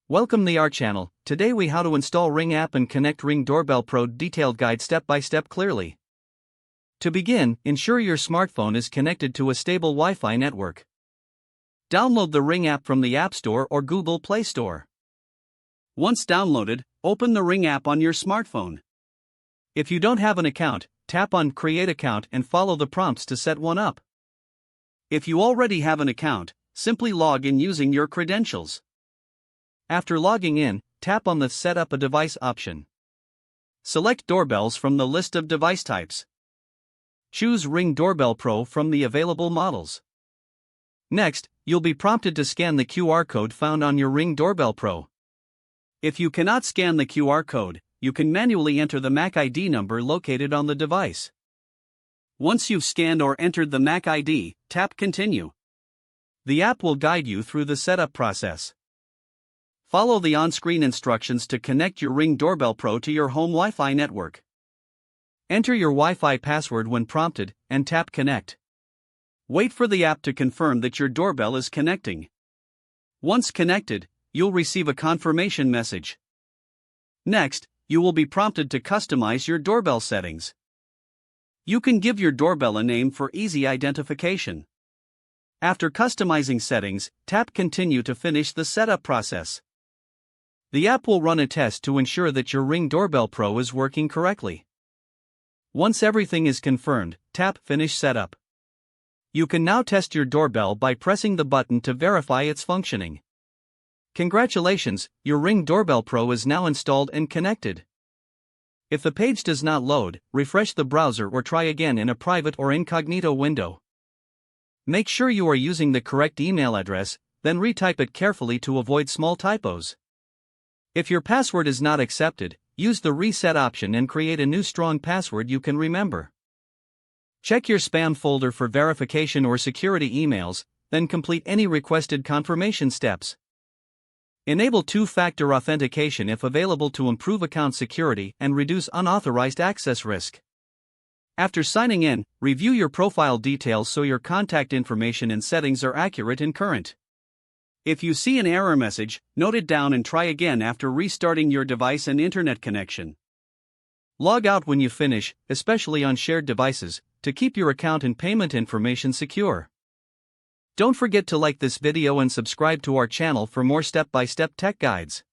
Welcome to our channel. Today we how to install Ring app and connect Ring Doorbell Pro detailed guide step by step clearly. To begin, ensure your smartphone is connected to a stable Wi-Fi network. Download the Ring app from the App Store or Google Play Store. Once downloaded, open the Ring app on your smartphone. If you don't have an account, tap on Create Account and follow the prompts to set one up. If you already have an account, simply log in using your credentials. After logging in, tap on the Set up a device option. Select doorbells from the list of device types. Choose Ring Doorbell Pro from the available models. Next, you'll be prompted to scan the QR code found on your Ring Doorbell Pro. If you cannot scan the QR code, you can manually enter the MAC ID number located on the device. Once you've scanned or entered the MAC ID, tap Continue. The app will guide you through the setup process. Follow the on-screen instructions to connect your Ring Doorbell Pro to your home Wi-Fi network. Enter your Wi-Fi password when prompted, and tap Connect. Wait for the app to confirm that your doorbell is connecting. Once connected, you'll receive a confirmation message. Next, you will be prompted to customize your doorbell settings. You can give your doorbell a name for easy identification. After customizing settings, tap Continue to finish the setup process. The app will run a test to ensure that your Ring Doorbell Pro is working correctly. Once everything is confirmed, tap Finish Setup. You can now test your doorbell by pressing the button to verify its functioning. Congratulations, your Ring Doorbell Pro is now installed and connected. If the page does not load, refresh the browser or try again in a private or incognito window. Make sure you are using the correct email address, then retype it carefully to avoid small typos. If your password is not accepted, use the reset option and create a new strong password you can remember. Check your spam folder for verification or security emails, then complete any requested confirmation steps. Enable two-factor authentication if available to improve account security and reduce unauthorized access risk. After signing in, review your profile details so your contact information and settings are accurate and current. If you see an error message, note it down and try again after restarting your device and internet connection. Log out when you finish, especially on shared devices, to keep your account and payment information secure. Don't forget to like this video and subscribe to our channel for more step-by-step tech guides.